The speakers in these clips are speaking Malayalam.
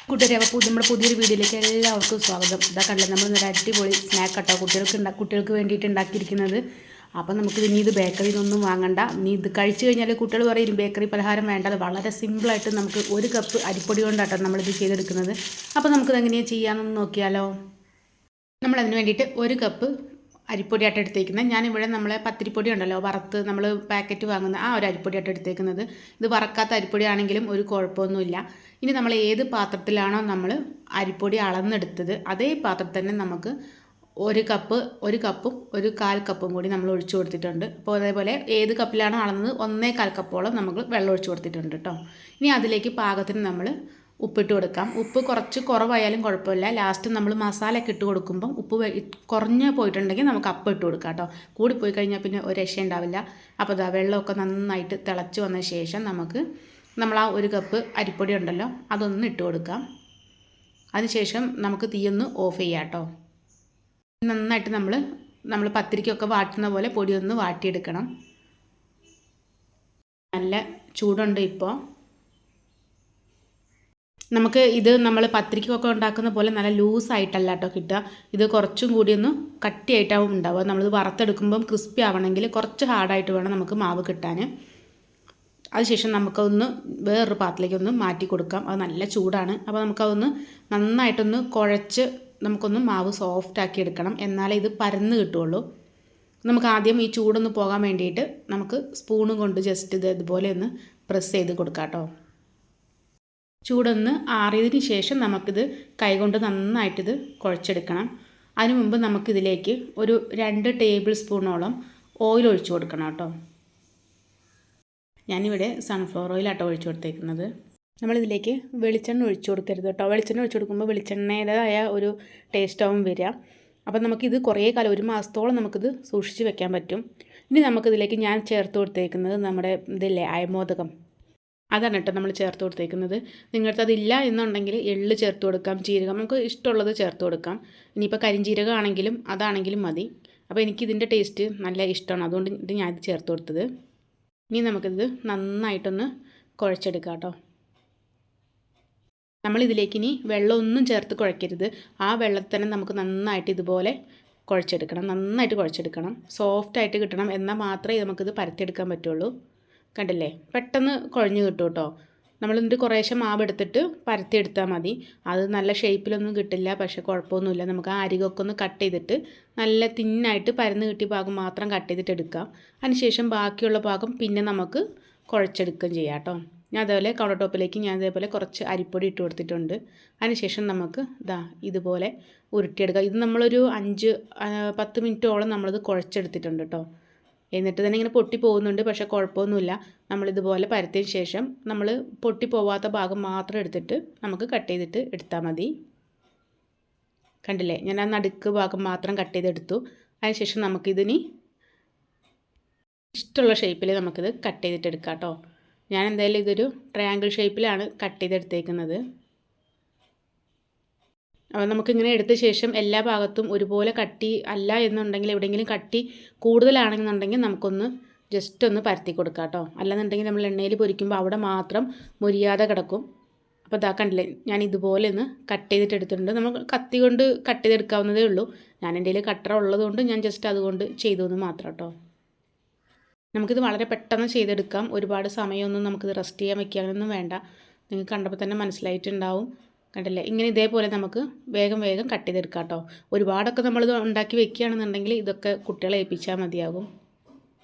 കൂട്ടുകാരെ, അപ്പോൾ നമ്മുടെ പുതിയൊരു വീഡിയോയിലേക്ക് എല്ലാവർക്കും സ്വാഗതം. ഇതാ കണ്ടില്ല, നമ്മൾ അടിപൊളി സ്നാക്ക് കേട്ടോ കുട്ടികൾക്ക് വേണ്ടിയിട്ട് ഉണ്ടാക്കിയിരിക്കുന്നത്. അപ്പോൾ നമുക്ക് ഇനി ഇത് ബേക്കറിയിൽ നിന്നൊന്നും വാങ്ങണ്ട. ഇനി ഇത് കഴിച്ചു കഴിഞ്ഞാൽ കുട്ടികൾ പറയും ബേക്കറി പലഹാരം വേണ്ട. അത് വളരെ സിമ്പിളായിട്ട് നമുക്ക് 1 കപ്പ് അരിപ്പൊടി കൊണ്ടാട്ടോ നമ്മളിത് ചെയ്തെടുക്കുന്നത്. അപ്പോൾ നമുക്കിത് എങ്ങനെയാണ് ചെയ്യാമെന്ന് നോക്കിയാലോ. നമ്മളതിന് വേണ്ടിയിട്ട് 1 കപ്പ് അരിപ്പൊടിയായിട്ട് എടുത്തേക്കുന്നത്. ഞാനിവിടെ നമ്മളെ പത്തിരിപ്പൊടി ഉണ്ടല്ലോ, വറുത്ത് നമ്മൾ പാക്കറ്റ് വാങ്ങുന്ന ആ ഒരു അരിപ്പൊടിയായിട്ട് എടുത്തേക്കുന്നത്. ഇത് വറക്കാത്ത അരിപ്പൊടി ആണെങ്കിലും ഒരു കുഴപ്പമൊന്നുമില്ല. ഇനി നമ്മൾ ഏത് പാത്രത്തിലാണോ നമ്മൾ അരിപ്പൊടി അളന്നെടുത്തത് അതേ പാത്രത്തിൽ തന്നെ നമുക്ക് 1 കപ്പും 1/4 കപ്പും കൂടി നമ്മൾ ഒഴിച്ചു കൊടുത്തിട്ടുണ്ട്. അപ്പോൾ അതേപോലെ ഏത് കപ്പിലാണോ അളന്നത് 1/4 കപ്പോളം നമ്മൾ വെള്ളം ഒഴിച്ചു കൊടുത്തിട്ടുണ്ട് കേട്ടോ. ഇനി അതിലേക്ക് പാകത്തിന് നമ്മൾ ഉപ്പിട്ട് കൊടുക്കാം. ഉപ്പ് കുറച്ച് കുറവായാലും കുഴപ്പമില്ല. ലാസ്റ്റ് നമ്മൾ മസാലയൊക്കെ ഇട്ട് കൊടുക്കുമ്പം ഉപ്പ് കുറഞ്ഞ് പോയിട്ടുണ്ടെങ്കിൽ നമുക്ക് അപ്പം ഇട്ട് കൊടുക്കാം കേട്ടോ. കൂടിപ്പോയി കഴിഞ്ഞാൽ പിന്നെ ഒരു രക്ഷ ഉണ്ടാവില്ല. അപ്പോൾ ഇതാ വെള്ളമൊക്കെ നന്നായിട്ട് തിളച്ച് വന്ന ശേഷം നമ്മൾ ആ 1 കപ്പ് അരിപ്പൊടി ഉണ്ടല്ലോ അതൊന്ന് ഇട്ട് കൊടുക്കാം. അതിനുശേഷം നമുക്ക് തീയൊന്ന് ഓഫ് ചെയ്യാം കേട്ടോ. നന്നായിട്ട് നമ്മൾ പത്തിരിക്കൊക്കെ വാട്ടുന്ന പോലെ പൊടിയൊന്ന് വാട്ടിയെടുക്കണം. നല്ല ചൂടുണ്ട് ഇപ്പോൾ. നമുക്ക് ഇത് നമ്മൾ പത്തിരിക്കൊക്കെ ഉണ്ടാക്കുന്ന പോലെ നല്ല ലൂസായിട്ടല്ല കേട്ടോ കിട്ടുക. ഇത് കുറച്ചും കൂടി ഒന്ന് കട്ടിയായിട്ടാവും ഉണ്ടാവുക. നമ്മളിത് വറുത്തെടുക്കുമ്പം ക്രിസ്പി ആവണമെങ്കിൽ കുറച്ച് ഹാർഡായിട്ട് വേണം നമുക്ക് മാവ് കിട്ടാൻ. അതിനുശേഷം നമുക്കൊന്ന് വേറൊരു പാത്രത്തിലേക്കൊന്ന് മാറ്റി കൊടുക്കാം. അത് നല്ല ചൂടാണ്. അപ്പോൾ നമുക്കതൊന്ന് നന്നായിട്ടൊന്ന് കുഴച്ച് നമുക്കൊന്ന് മാവ് സോഫ്റ്റാക്കി എടുക്കണം. എന്നാലേ ഇത് പരന്ന് കിട്ടുള്ളൂ. നമുക്ക് ആദ്യം ഈ ചൂടൊന്ന് പോകാൻ വേണ്ടിയിട്ട് നമുക്ക് സ്പൂണും കൊണ്ട് ജസ്റ്റ് ഇതുപോലെ ഒന്ന് പ്രസ് ചെയ്ത് കൊടുക്കാം കേട്ടോ. ചൂടൊന്ന് ആറിയതിന് ശേഷം നമുക്കിത് കൈകൊണ്ട് നന്നായിട്ടിത് കുഴച്ചെടുക്കണം. അതിനു മുമ്പ് നമുക്കിതിലേക്ക് ഒരു 2 ടേബിൾ സ്പൂണോളം ഓയിൽ ഒഴിച്ചു കൊടുക്കണം കേട്ടോ. ഞാനിവിടെ സൺഫ്ലവർ ഓയിലാട്ടോ ഒഴിച്ചു കൊടുത്തേക്കുന്നത്. നമ്മളിതിലേക്ക് വെളിച്ചെണ്ണ ഒഴിച്ചു കൊടുക്കരുത് കേട്ടോ. വെളിച്ചെണ്ണ ഒഴിച്ചു കൊടുക്കുമ്പോൾ വെളിച്ചെണ്ണയുടേതായ ഒരു ടേസ്റ്റാവും വരിക. അപ്പം നമുക്കിത് കുറേ കാലം 1 മാസത്തോളം നമുക്കിത് സൂക്ഷിച്ച് വെക്കാൻ പറ്റും. ഇനി നമുക്കിതിലേക്ക് ഞാൻ ചേർത്ത് കൊടുത്തേക്കുന്നത് നമ്മുടെ ഇതില്ലേ അയമോദകം, അതാണ് കേട്ടോ നമ്മൾ ചേർത്ത് കൊടുത്തേക്കുന്നത്. നിങ്ങളുടെ അതില്ല എന്നുണ്ടെങ്കിൽ എള്ള് ചേർത്ത് കൊടുക്കാം, ജീരകം, നമുക്ക് ഇഷ്ടമുള്ളത് ചേർത്ത് കൊടുക്കാം. ഇനിയിപ്പോൾ കരിഞ്ജീരകം ആണെങ്കിലും അതാണെങ്കിലും മതി. അപ്പോൾ എനിക്കിതിൻ്റെ ടേസ്റ്റ് നല്ല ഇഷ്ടമാണ്, അതുകൊണ്ട് ഇത് ഞാനിത് ചേർത്ത് കൊടുത്തത്. ഇനി നമുക്കിത് നന്നായിട്ടൊന്ന് കുഴച്ചെടുക്കാം കേട്ടോ. നമ്മളിതിലേക്ക് ഇനി വെള്ളമൊന്നും ചേർത്ത് കുഴക്കരുത്. ആ വെള്ളത്തിൽ തന്നെ നമുക്ക് നന്നായിട്ട് ഇതുപോലെ കുഴച്ചെടുക്കണം. നന്നായിട്ട് കുഴച്ചെടുക്കണം, സോഫ്റ്റായിട്ട് കിട്ടണം. എന്നാൽ മാത്രമേ നമുക്കിത് പരത്തിയെടുക്കാൻ പറ്റുള്ളൂ. കണ്ടില്ലേ, പെട്ടെന്ന് കുഴഞ്ഞ് കിട്ടും കേട്ടോ. നമ്മളിതിൻ്റെ കുറേശ്ശെ മാവ് എടുത്തിട്ട് പരത്തിയെടുത്താൽ മതി. അത് നല്ല ഷേപ്പിലൊന്നും കിട്ടില്ല, പക്ഷേ കുഴപ്പമൊന്നുമില്ല. നമുക്ക് ആ അരികൊക്കെ ഒന്ന് കട്ട് ചെയ്തിട്ട് നല്ല തിന്നായിട്ട് പരന്ന് കിട്ടിയ ഭാഗം മാത്രം കട്ട് ചെയ്തിട്ട് എടുക്കാം. അതിനുശേഷം ബാക്കിയുള്ള ഭാഗം പിന്നെ നമുക്ക് കുഴച്ചെടുക്കുകയും ചെയ്യാം കേട്ടോ. ഞാൻ അതേപോലെ കൗണ്ടർ ടോപ്പിലേക്ക് ഞാൻ അതേപോലെ കുറച്ച് അരിപ്പൊടി ഇട്ട് കൊടുത്തിട്ടുണ്ട്. അതിനുശേഷം നമുക്ക് ഇതുപോലെ ഉരുട്ടിയെടുക്കാം. ഇത് നമ്മളൊരു 5-10 മിനിറ്റോളം നമ്മളിത് കുഴച്ചെടുത്തിട്ടുണ്ട് കേട്ടോ. എന്നിട്ട് തന്നെ ഇങ്ങനെ പൊട്ടി പോകുന്നുണ്ട്, പക്ഷേ കുഴപ്പമൊന്നുമില്ല. നമ്മളിതുപോലെ പരത്തിയതിന് ശേഷം നമ്മൾ പൊട്ടി പോവാത്ത ഭാഗം മാത്രം എടുത്തിട്ട് നമുക്ക് കട്ട് ചെയ്തിട്ട് എടുത്താൽ മതി. കണ്ടില്ലേ, ഞാൻ ആ നടുക്ക് ഭാഗം മാത്രം കട്ട് ചെയ്തെടുത്തു. അതിനുശേഷം നമുക്കിതിനി ഇഷ്ടമുള്ള ഷേപ്പിൽ നമുക്കിത് കട്ട് ചെയ്തിട്ട് എടുക്കാം കേട്ടോ. ഞാൻ എന്തായാലും ഇതൊരു ട്രയാങ്കിൾ ഷേപ്പിലാണ് കട്ട് ചെയ്തെടുത്തേക്കുന്നത്. അപ്പോൾ നമുക്കിങ്ങനെ എടുത്ത ശേഷം എല്ലാ ഭാഗത്തും ഒരുപോലെ കട്ടി അല്ല എന്നുണ്ടെങ്കിൽ, എവിടെയെങ്കിലും കട്ടി കൂടുതലാണെന്നുണ്ടെങ്കിൽ നമുക്കൊന്ന് ജസ്റ്റ് ഒന്ന് പരത്തി കൊടുക്കാം കേട്ടോ. അല്ലെന്നുണ്ടെങ്കിൽ നമ്മൾ എണ്ണയിൽ പൊരിക്കുമ്പോൾ അവിടെ മാത്രം മുരിയാതെ കിടക്കും. അപ്പോൾ കണ്ടില്ലേ, ഞാൻ ഇതുപോലെ ഒന്ന് കട്ട് ചെയ്തിട്ട് എടുത്തിട്ടുണ്ട്. നമുക്ക് കത്തി കൊണ്ട് കട്ട് ചെയ്തെടുക്കാവുന്നതേ ഉള്ളൂ. ഞാൻ എൻ്റെ കയ്യിൽ കട്ടർ ഉള്ളതുകൊണ്ട് ഞാൻ ജസ്റ്റ് അതുകൊണ്ട് ചെയ്തു എന്ന് മാത്രം കേട്ടോ. നമുക്കിത് വളരെ പെട്ടെന്ന് ചെയ്തെടുക്കാം. ഒരുപാട് സമയമൊന്നും നമുക്കിത് റെസ്റ്റ് ചെയ്യാൻ വയ്ക്കാനൊന്നും വേണ്ട. നിങ്ങൾക്ക് കണ്ടപ്പോൾ തന്നെ മനസ്സിലായിട്ടുണ്ടാവും. കണ്ടില്ലേ, ഇങ്ങനെ ഇതേപോലെ നമുക്ക് വേഗം കട്ട് ചെയ്തെടുക്കാം കേട്ടോ. ഒരുപാടൊക്കെ നമ്മളിത് ഉണ്ടാക്കി വെക്കുകയാണെന്നുണ്ടെങ്കിൽ ഇതൊക്കെ കുട്ടികളെ ഏൽപ്പിച്ചാൽ മതിയാകും.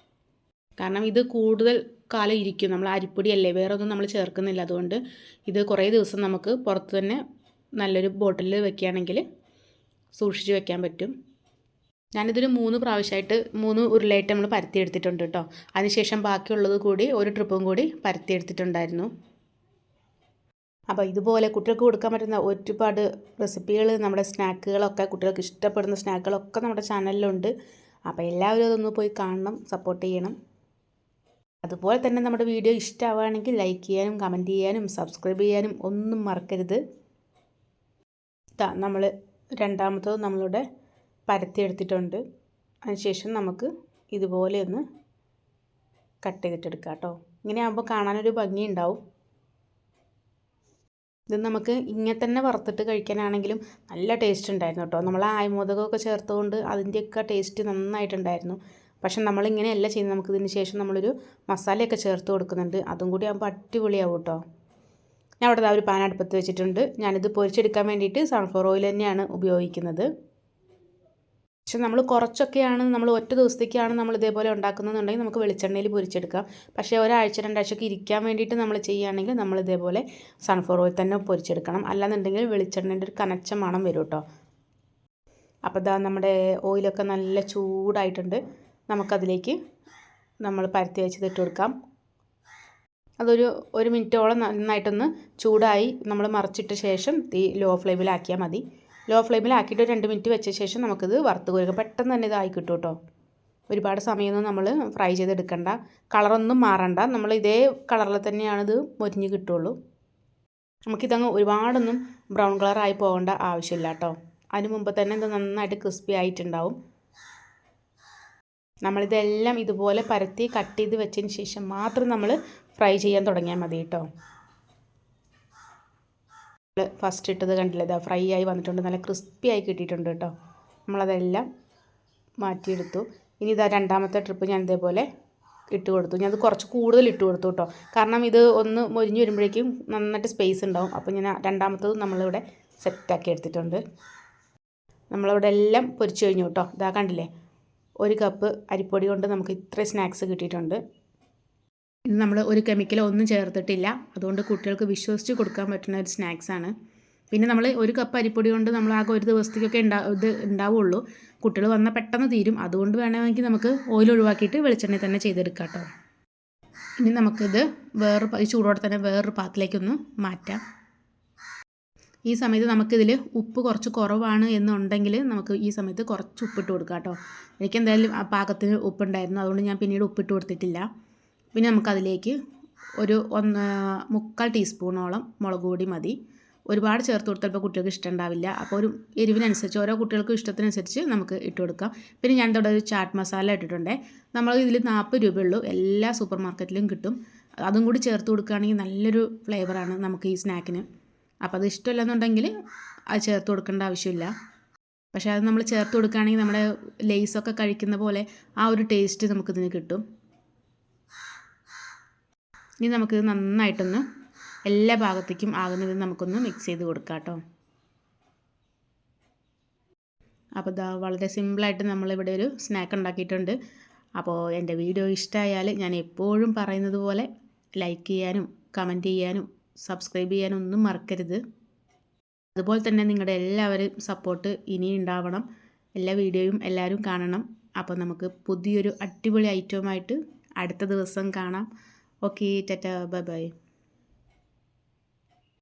കാരണം ഇത് കൂടുതൽ കാലം ഇരിക്കും. നമ്മൾ അരിപ്പൊടിയല്ലേ, വേറെ ഒന്നും നമ്മൾ ചേർക്കുന്നില്ല. അതുകൊണ്ട് ഇത് കുറേ ദിവസം നമുക്ക് പുറത്ത് തന്നെ നല്ലൊരു ബോട്ടിലിൽ വെക്കുകയാണെങ്കിൽ സൂക്ഷിച്ച് വെക്കാൻ പറ്റും. ഞാനിതൊരു 3 പ്രാവശ്യമായിട്ട് 3 ഉരുളയായിട്ട് നമ്മൾ പരത്തിയെടുത്തിട്ടുണ്ട് കേട്ടോ. അതിനുശേഷം ബാക്കിയുള്ളത് കൂടി ഒരു ട്രിപ്പും കൂടി പരത്തിയെടുത്തിട്ടുണ്ടായിരുന്നു. അപ്പോൾ ഇതുപോലെ കുട്ടികൾക്ക് കൊടുക്കാൻ പറ്റുന്ന ഒരുപാട് റെസിപ്പികൾ, നമ്മുടെ സ്നാക്കുകളൊക്കെ, കുട്ടികൾക്ക് ഇഷ്ടപ്പെടുന്ന സ്നാക്കുകളൊക്കെ നമ്മുടെ ചാനലിലുണ്ട്. അപ്പോൾ എല്ലാവരും അതൊന്ന് പോയി കാണണം, സപ്പോർട്ട് ചെയ്യണം. അതുപോലെ തന്നെ നമ്മുടെ വീഡിയോ ഇഷ്ടമാവുകയാണെങ്കിൽ ലൈക്ക് ചെയ്യാനും കമൻറ്റ് ചെയ്യാനും സബ്സ്ക്രൈബ് ചെയ്യാനും ഒന്നും മറക്കരുത്. നമ്മൾ രണ്ടാമത്തത് നമ്മളുടെ പരത്തിയെടുത്തിട്ടുണ്ട്. അതിനുശേഷം നമുക്ക് ഇതുപോലെ ഒന്ന് കട്ട് ചെയ്തിട്ടെടുക്കാം കേട്ടോ. ഇങ്ങനെ ആകുമ്പോൾ കാണാനൊരു ഭംഗി ഉണ്ടാവും. ഇത് നമുക്ക് ഇങ്ങനെ തന്നെ വറുത്തിട്ട് കഴിക്കാനാണെങ്കിലും നല്ല ടേസ്റ്റ് ഉണ്ടായിരുന്നു കേട്ടോ. നമ്മൾ ആയമോദകമൊക്കെ ചേർത്തുകൊണ്ട് അതിൻ്റെയൊക്കെ ടേസ്റ്റ് നന്നായിട്ടുണ്ടായിരുന്നു. പക്ഷെ നമ്മളിങ്ങനെയല്ല ചെയ്യുന്നത്. നമുക്കിതിന് ശേഷം നമ്മളൊരു മസാലയൊക്കെ ചേർത്ത് കൊടുക്കുന്നുണ്ട്. അതും കൂടി ആകുമ്പോൾ അടിപൊളിയാവും കേട്ടോ. ഞാൻ അവിടെ ഒരു പാൻ അടുപ്പത്ത് വെച്ചിട്ടുണ്ട്. ഞാനിത് പൊരിച്ചെടുക്കാൻ വേണ്ടിയിട്ട് സൺഫ്ലവർ ഓയിൽ തന്നെയാണ് ഉപയോഗിക്കുന്നത്. പക്ഷെ നമ്മൾ കുറച്ചൊക്കെയാണ്, നമ്മൾ ഒറ്റ ദിവസത്തേക്കാണ് നമ്മൾ ഇതേപോലെ ഉണ്ടാക്കുന്നതെന്നുണ്ടെങ്കിൽ നമുക്ക് വെളിച്ചെണ്ണയിൽ പൊരിച്ചെടുക്കാം. പക്ഷേ ഒരാഴ്ച 2 ആഴ്ചയൊക്കെ ഇരിക്കാൻ വേണ്ടിയിട്ട് നമ്മൾ ചെയ്യുകയാണെങ്കിൽ നമ്മൾ ഇതേപോലെ സൺഫ്ലവർ ഓയിൽ തന്നെ പൊരിച്ചെടുക്കണം. അല്ലാന്നുണ്ടെങ്കിൽ വെളിച്ചെണ്ണേൻ്റെ ഒരു കനച്ച മണം വരും കേട്ടോ. അപ്പോൾ ഇതാ നമ്മുടെ ഓയിലൊക്കെ നല്ല ചൂടായിട്ടുണ്ട്. നമുക്കതിലേക്ക് നമ്മൾ പരത്തി വെച്ചത് ഇട്ട് കൊടുക്കാം. അതൊരു 1 മിനിറ്റോളം നന്നായിട്ടൊന്ന് ചൂടായി നമ്മൾ മറിച്ചിട്ട ശേഷം തീ ലോ ഫ്ലെയിമിലാക്കിയാൽ മതി. ലോ ഫ്ലെയിമിലാക്കിയിട്ട് 2 മിനിറ്റ് വെച്ച ശേഷം നമുക്കിത് വറുത്ത് കോരുക. പെട്ടെന്ന് തന്നെ ഇതായി കിട്ടും കേട്ടോ. ഒരുപാട് സമയമൊന്നും നമ്മൾ ഫ്രൈ ചെയ്തെടുക്കണ്ട, കളറൊന്നും മാറണ്ട. നമ്മൾ ഇതേ കളറിൽ തന്നെയാണിത് മൊരിഞ്ഞ് കിട്ടുള്ളൂ. നമുക്കിതങ്ങ് ഒരുപാടൊന്നും ബ്രൗൺ കളറായി പോകേണ്ട ആവശ്യമില്ല കേട്ടോ. അതിന് മുമ്പ് തന്നെ ഇത് നന്നായിട്ട് ക്രിസ്പി ആയിട്ടുണ്ടാവും. നമ്മളിതെല്ലാം ഇതുപോലെ പരത്തി കട്ട് ചെയ്ത് വെച്ചതിന് ശേഷം മാത്രം നമ്മൾ ഫ്രൈ ചെയ്യാൻ തുടങ്ങിയാൽ മതി കേട്ടോ. ഫസ്റ്റ് ഇട്ടത് കണ്ടില്ലേ, ഇതാ ഫ്രൈ ആയി വന്നിട്ടുണ്ട്, നല്ല ക്രിസ്പി ആയി കിട്ടിയിട്ടുണ്ട് കേട്ടോ. നമ്മളതെല്ലാം മാറ്റിയെടുത്തു. ഇനി ഇതാ രണ്ടാമത്തെ ട്രിപ്പ് ഞാൻ ഇതേപോലെ ഇട്ട് കൊടുത്തു. ഞാനത് കുറച്ച് കൂടുതൽ ഇട്ട് കൊടുത്തു കേട്ടോ. കാരണം ഇത് ഒന്ന് മൊരിഞ്ഞ് വരുമ്പോഴേക്കും നന്നായിട്ട് സ്പേസ് ഉണ്ടാവും. അപ്പോൾ ഞാൻ രണ്ടാമത്തത് നമ്മളിവിടെ സെറ്റാക്കി എടുത്തിട്ടുണ്ട്. നമ്മളിവിടെ എല്ലാം പൊരിച്ച് കഴിഞ്ഞു കേട്ടോ. ഇതാ കണ്ടില്ലേ, 1 കപ്പ് അരിപ്പൊടി കൊണ്ട് നമുക്ക് ഇത്രയും സ്നാക്സ് കിട്ടിയിട്ടുണ്ട്. ഇത് നമ്മൾ ഒരു കെമിക്കലോ ഒന്നും ചേർത്തിട്ടില്ല. അതുകൊണ്ട് കുട്ടികൾക്ക് വിശ്വസിച്ച് കൊടുക്കാൻ പറ്റുന്ന ഒരു സ്നാക്സാണ്. പിന്നെ നമ്മൾ 1 കപ്പ് അരിപ്പൊടി കൊണ്ട് നമ്മൾ ആകെ ഒരു ദിവസത്തേക്കൊക്കെ ഉണ്ടാവുള്ളൂ. കുട്ടികൾ വന്നാൽ പെട്ടെന്ന് തീരും. അതുകൊണ്ട് വേണമെങ്കിൽ നമുക്ക് ഓയിൽ ഒഴിവാക്കിയിട്ട് വെളിച്ചെണ്ണയിൽ തന്നെ ചെയ്തെടുക്കാം കേട്ടോ. ഇനി നമുക്കിത് ഈ ചൂടോടെ തന്നെ വേറൊരു പാത്രത്തിലേക്കൊന്ന് മാറ്റാം. ഈ സമയത്ത് നമുക്കിതിൽ ഉപ്പ് കുറച്ച് കുറവാണ് എന്നുണ്ടെങ്കിൽ നമുക്ക് ഈ സമയത്ത് കുറച്ച് ഉപ്പിട്ട് കൊടുക്കാം കേട്ടോ. എനിക്കെന്തായാലും ആ പാകത്തിന് ഉപ്പുണ്ടായിരുന്നു, അതുകൊണ്ട് ഞാൻ പിന്നീട് ഉപ്പിട്ട് കൊടുത്തിട്ടില്ല. പിന്നെ നമുക്കതിലേക്ക് ഒരു 1/4 ടീസ്പൂണോളം മുളക് പൊടി മതി. ഒരുപാട് ചേർത്ത് കൊടുത്താൽ ഇപ്പോൾ കുട്ടികൾക്ക് ഇഷ്ടമുണ്ടാവില്ല. അപ്പോൾ ഒരു എരിവിനനുസരിച്ച് ഓരോ കുട്ടികൾക്കും ഇഷ്ടത്തിനനുസരിച്ച് നമുക്ക് ഇട്ട് കൊടുക്കാം. പിന്നെ ഞാൻ ഇവിടെ ഒരു ചാട്ട് മസാല ഇട്ടിട്ടുണ്ട്. നമ്മൾ ഇതിൽ 40 രൂപയുള്ളൂ, എല്ലാ സൂപ്പർ മാർക്കറ്റിലും കിട്ടും. അതും കൂടി ചേർത്ത് കൊടുക്കുകയാണെങ്കിൽ നല്ലൊരു ഫ്ലേവറാണ് നമുക്ക് ഈ സ്നാക്കിന്. അപ്പോൾ അത് ഇഷ്ടമില്ലെന്നുണ്ടെങ്കിൽ അത് ചേർത്ത് കൊടുക്കേണ്ട ആവശ്യമില്ല. പക്ഷേ അത് നമ്മൾ ചേർത്ത് കൊടുക്കുകയാണെങ്കിൽ നമ്മുടെ ലേസൊക്കെ കഴിക്കുന്ന പോലെ ആ ഒരു ടേസ്റ്റ് നമുക്കിതിന് കിട്ടും. ഇനി നമുക്കിത് നന്നായിട്ടൊന്ന് എല്ലാ ഭാഗത്തേക്കും ആകുന്നത് നമുക്കൊന്ന് മിക്സ് ചെയ്ത് കൊടുക്കാം കേട്ടോ. അപ്പോൾ ഇതാ വളരെ സിമ്പിളായിട്ട് നമ്മളിവിടെ ഒരു സ്നാക്ക് ഉണ്ടാക്കിയിട്ടുണ്ട്. അപ്പോൾ എൻ്റെ വീഡിയോ ഇഷ്ടമായാൽ ഞാൻ എപ്പോഴും പറയുന്നത് പോലെ ലൈക്ക് ചെയ്യാനും കമൻറ്റ് ചെയ്യാനും സബ്സ്ക്രൈബ് ചെയ്യാനും ഒന്നും മറക്കരുത്. അതുപോലെ തന്നെ നിങ്ങളുടെ എല്ലാവരും സപ്പോർട്ട് ഇനിയും ഉണ്ടാവണം. എല്ലാ വീഡിയോയും എല്ലാവരും കാണണം. അപ്പോൾ നമുക്ക് പുതിയൊരു അടിപൊളി ഐറ്റവുമായിട്ട് അടുത്ത ദിവസം കാണാം. Okay, Tata, bye bye.